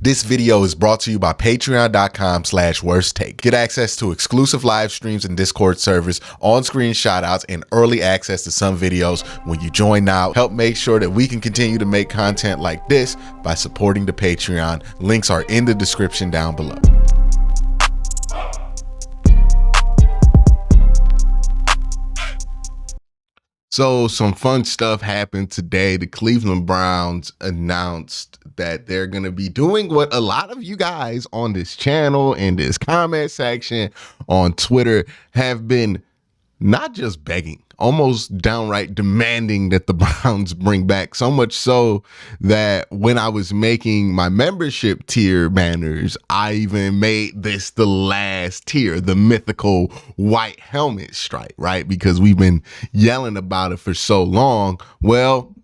This video is brought to you by patreon.com/worsttake. Get access to exclusive live streams and Discord servers, on-screen shoutouts, and early access to some videos when you join now. Help make sure that we can continue to make content like this by supporting the Patreon. Links are in the description down below. So some fun stuff happened today. The Cleveland Browns announced that they're going to be doing what a lot of you guys on this channel, in this comment section, on Twitter have been not just begging, almost downright demanding that the Browns bring back. So much so that when I was making my membership tier banners, I even made this the last tier, the mythical white helmet stripe, right? Because we've been yelling about it for so long. Well,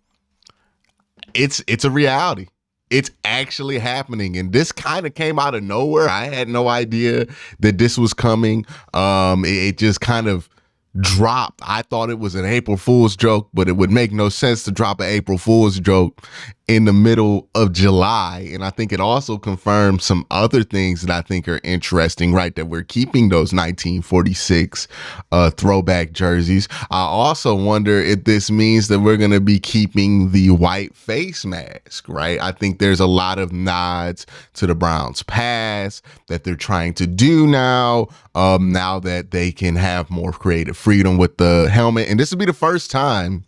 it's a reality. It's actually happening. And this kind of came out of nowhere. I had no idea that this was coming. It just kind of dropped. I thought it was an April Fool's joke, but it would make no sense to drop an April Fool's joke in the middle of July. And I think it also confirms some other things that I think are interesting, right? That we're keeping those 1946 throwback jerseys. I also wonder if this means that we're going to be keeping the white face mask, right? I think there's a lot of nods to the Browns past that they're trying to do now, now that they can have more creative freedom with the helmet. And this will be the first time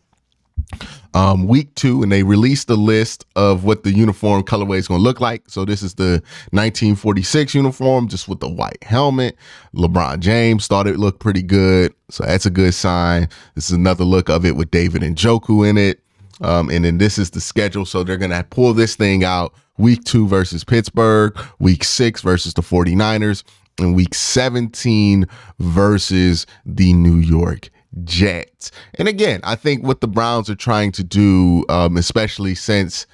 week 2, and they released a list of what the uniform colorway is going to look like. So this is the 1946 uniform, just with the white helmet. LeBron James thought it looked pretty good, so that's a good sign. This is another look of it with David Njoku in it. And then this is the schedule. So they're going to pull this thing out week 2 versus Pittsburgh, week 6 versus the 49ers, and week 17 versus the New York Jets. And again, I think what the Browns are trying to do, especially since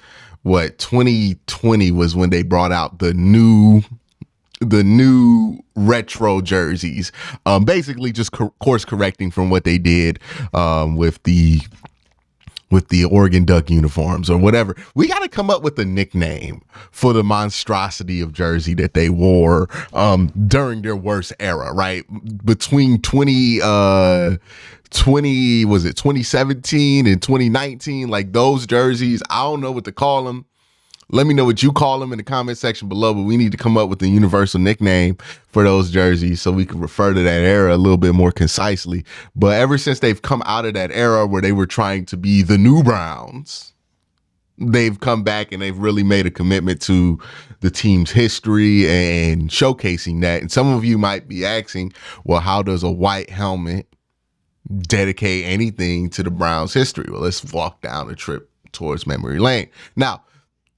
2020 was when they brought out the new retro jerseys, basically just course correcting from what they did with the Oregon Duck uniforms or whatever. We got to come up with a nickname for the monstrosity of jersey that they wore during their worst era, right? Between 2017 and 2019, like those jerseys, I don't know what to call them. Let me know what you call them in the comment section below, but we need to come up with a universal nickname for those jerseys so we can refer to that era a little bit more concisely. But ever since they've come out of that era where they were trying to be the new Browns, they've come back and they've really made a commitment to the team's history and showcasing that. And some of you might be asking, well, how does a white helmet dedicate anything to the Browns' history? Well, let's walk down a trip towards memory lane. Now,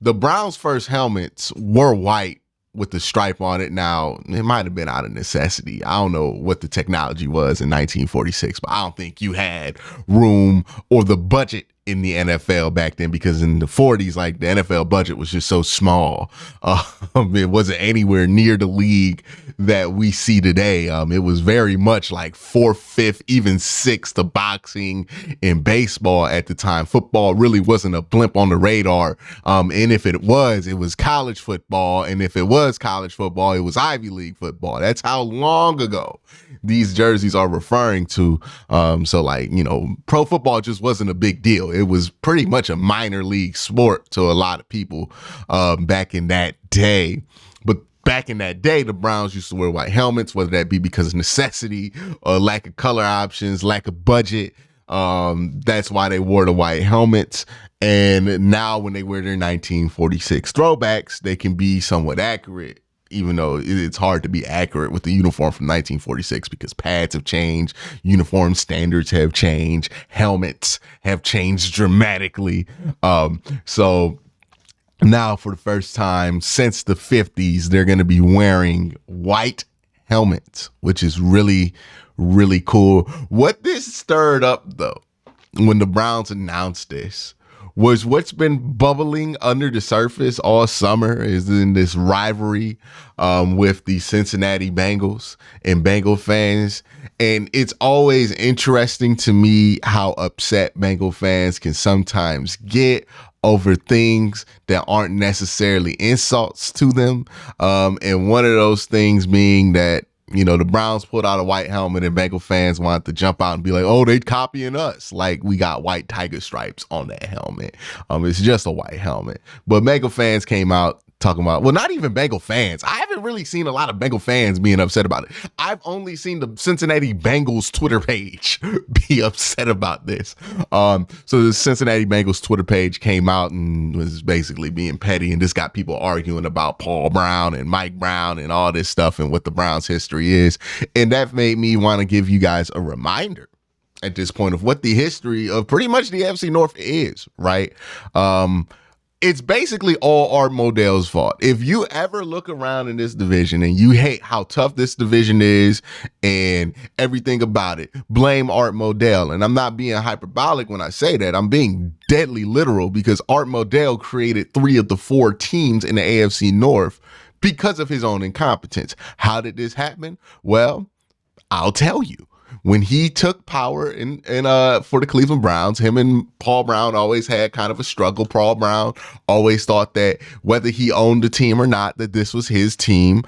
the Browns' first helmets were white with the stripe on it. Now, it might have been out of necessity. I don't know what the technology was in 1946, but I don't think you had room or the budget in the NFL back then, because in the 40s, like, the NFL budget was just so small. It wasn't anywhere near the league that we see today. It was very much like 4th, 5th, even 6th to boxing and baseball at the time. Football really wasn't a blimp on the radar. And if it was college football. And if it was college football, it was Ivy League football. That's how long ago these jerseys are referring to. So, like, you know, pro football just wasn't a big deal. It was pretty much a minor league sport to a lot of people back in that day. But back in that day, the Browns used to wear white helmets, whether that be because of necessity or lack of color options, lack of budget. That's why they wore the white helmets. And now when they wear their 1946 throwbacks, they can be somewhat accurate, even though it's hard to be accurate with the uniform from 1946 because pads have changed, uniform standards have changed, helmets have changed dramatically. So now for the first time since the 50s, they're going to be wearing white helmets, which is really, really cool. What this stirred up, though, when the Browns announced this, was what's been bubbling under the surface all summer is in this rivalry with the Cincinnati Bengals and Bengal fans. And it's always interesting to me how upset Bengal fans can sometimes get over things that aren't necessarily insults to them. And one of those things being that, you know, the Browns pulled out a white helmet and Bengal fans wanted to jump out and be like, oh, they copying us. Like, we got white tiger stripes on that helmet. It's just a white helmet. But Bengal fans came out talking about, well, not even Bengal fans. I haven't really seen a lot of Bengal fans being upset about it. I've only seen the Cincinnati Bengals Twitter page be upset about this. So the Cincinnati Bengals Twitter page came out and was basically being petty, and this got people arguing about Paul Brown and Mike Brown and all this stuff and what the Browns history is. And that made me want to give you guys a reminder at this point of what the history of pretty much the AFC North is, right? It's basically all Art Modell's fault. If you ever look around in this division and you hate how tough this division is and everything about it, blame Art Modell. And I'm not being hyperbolic when I say that. I'm being deadly literal, because Art Modell created 3 of the 4 teams in the AFC North because of his own incompetence. How did this happen? Well, I'll tell you. When he took power in for the Cleveland Browns, him and Paul Brown always had kind of a struggle. Paul Brown always thought that whether he owned the team or not, that this was his team,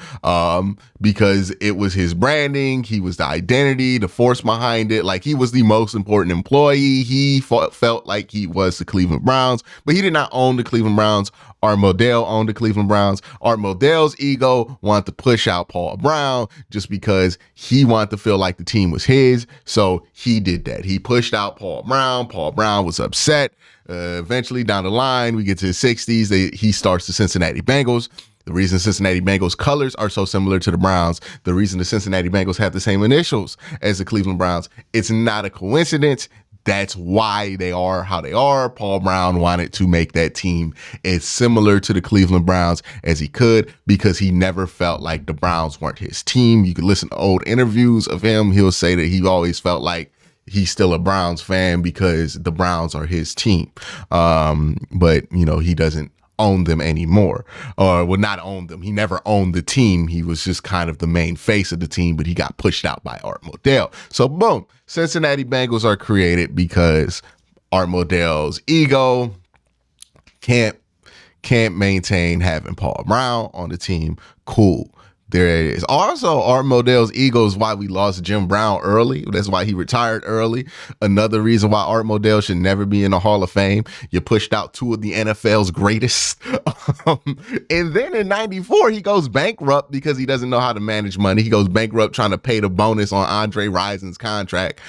because it was his branding. He was the identity, the force behind it. Like, he was the most important employee. He felt like he was the Cleveland Browns, but he did not own the Cleveland Browns. Art Modell owned the Cleveland Browns. Art Modell's ego wanted to push out Paul Brown just because he wanted to feel like the team was his. So he did that. He pushed out Paul Brown. Paul Brown was upset. Eventually, down the line, we get to the 60s. He starts the Cincinnati Bengals. The reason Cincinnati Bengals colors are so similar to the Browns, the reason the Cincinnati Bengals have the same initials as the Cleveland Browns, it's not a coincidence. That's why they are how they are. Paul Brown wanted to make that team as similar to the Cleveland Browns as he could, because he never felt like the Browns weren't his team. You can listen to old interviews of him. He'll say that he always felt like he's still a Browns fan because the Browns are his team. But, you know, he doesn't own them anymore, or well, not own them. He never owned the team. He was just kind of the main face of the team, but he got pushed out by Art Modell. So boom, Cincinnati Bengals are created because Art Modell's ego can't maintain having Paul Brown on the team. Cool. There it is. Also, Art Modell's ego is why we lost Jim Brown early. That's why he retired early. Another reason why Art Modell should never be in the Hall of Fame. You pushed out 2 of the NFL's greatest. And then in 94, he goes bankrupt because he doesn't know how to manage money. He goes bankrupt trying to pay the bonus on Andre Rison's contract.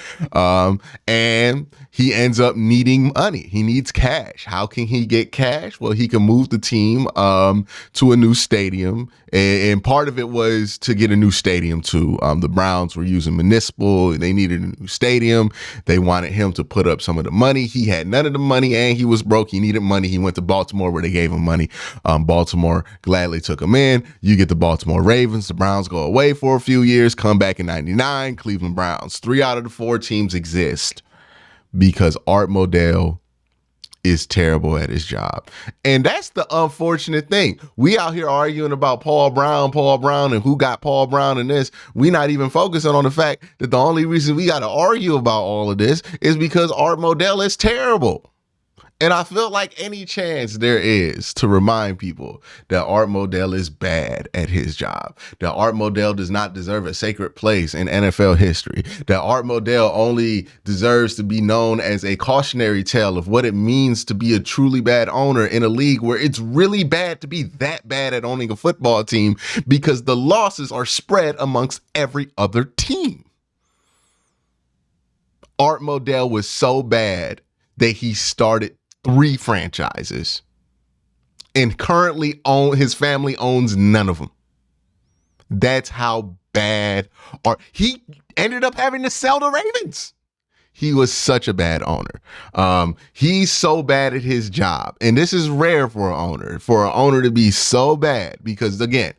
And he ends up needing money. He needs cash. How can he get cash? Well, he can move the team to a new stadium. And part of it was to get a new stadium too. The Browns were using municipal. They needed a new stadium. They wanted him to put up some of the money. He had none of the money and he was broke. He needed money. He went to Baltimore where they gave him money. Baltimore gladly took him in. You get the Baltimore Ravens. The Browns go away for a few years, come back in 99. Cleveland Browns. 3 out of the 4 teams exist because Art Modell is terrible at his job. And that's the unfortunate thing. We out here arguing about Paul Brown, and who got Paul Brown in this. We not even focusing on the fact that the only reason we got to argue about all of this is because Art Modell is terrible. And I feel like any chance there is to remind people that Art Modell is bad at his job, that Art Modell does not deserve a sacred place in NFL history, that Art Modell only deserves to be known as a cautionary tale of what it means to be a truly bad owner in a league where it's really bad to be that bad at owning a football team because the losses are spread amongst every other team. Art Modell was so bad that he started 3 franchises and currently his family owns none of them. That's how bad he ended up having to sell the Ravens. He was such a bad owner. He's so bad at his job. And this is rare for an owner to be so bad, because again,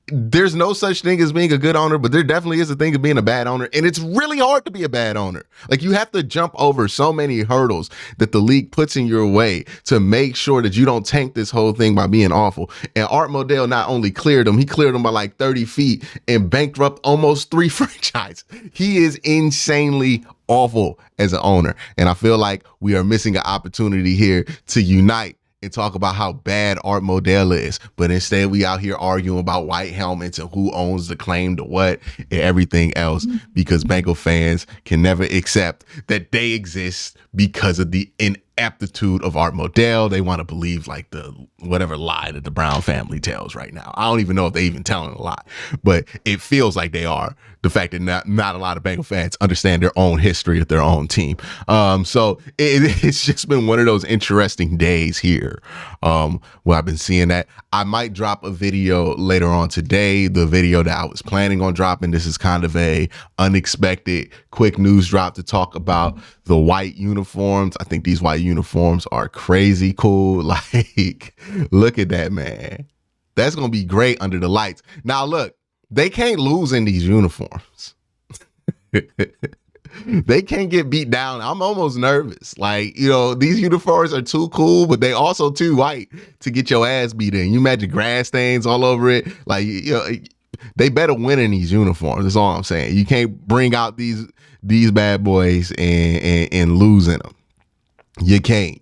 there's no such thing as being a good owner, but there definitely is a thing of being a bad owner. And it's really hard to be a bad owner. Like, you have to jump over so many hurdles that the league puts in your way to make sure that you don't tank this whole thing by being awful. And Art Modell not only cleared them, he cleared them by like 30 feet and bankrupt almost 3 franchises. He is insanely awful as an owner. And I feel like we are missing an opportunity here to unite and talk about how bad Art Modell is. But instead we out here arguing about white helmets and who owns the claim to what and everything else, because Bengal fans can never accept that they exist because of the ineptitude of Art Modell. They want to believe like the whatever lie that the Brown family tells right now. I don't even know if they even telling a lie, but it feels like they are. The fact that not a lot of Bengal fans understand their own history of their own team. So it's just been one of those interesting days here where I've been seeing that. I might drop a video later on today, the video that I was planning on dropping. This is kind of a unexpected quick news drop to talk about the white uniforms. I think these white uniforms are crazy cool. Like, look at that, man. That's going to be great under the lights. Now, look, they can't lose in these uniforms. They can't get beat down. I'm almost nervous. Like, you know, these uniforms are too cool, but they also too white to get your ass beat in. You imagine grass stains all over it. Like, you know, they better win in these uniforms. That's all I'm saying. You can't bring out these bad boys and lose in them. You can't.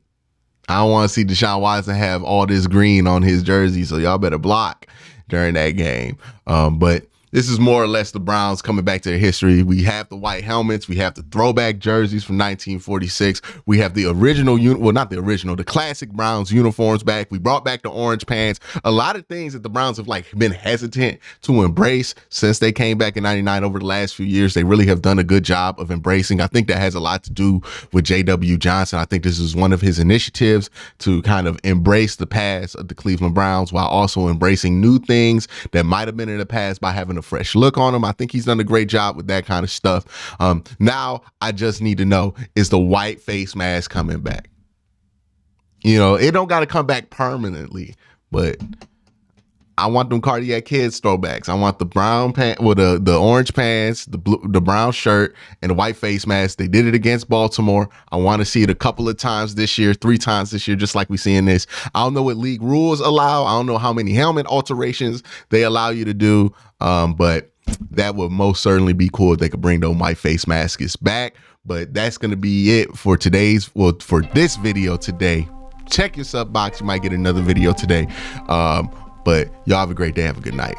I don't want to see Deshaun Watson have all this green on his jersey, so y'all better block during that game. But this is more or less the Browns coming back to their history. We have the white helmets. We have the throwback jerseys from 1946. We have the original, well, not the original, the classic Browns uniforms back. We brought back the orange pants. A lot of things that the Browns have like been hesitant to embrace since they came back in 99 over the last few years. They really have done a good job of embracing. I think that has a lot to do with J.W. Johnson. I think this is one of his initiatives to kind of embrace the past of the Cleveland Browns while also embracing new things that might have been in the past by having a fresh look on him. I think he's done a great job with that kind of stuff. Now I just need to know, is the white face mask coming back? You know, it don't got to come back permanently, but I want them Cardiac Kids throwbacks. I want the brown pants, well, the orange pants, the brown shirt, and the white face mask. They did it against Baltimore. I want to see it a couple of times this year, 3 times this year, just like we see in this. I don't know what league rules allow. I don't know how many helmet alterations they allow you to do, but that would most certainly be cool if they could bring those white face masks back. But that's going to be it for for this video today. Check your sub box. You might get another video today. But y'all have a great day. Have a good night.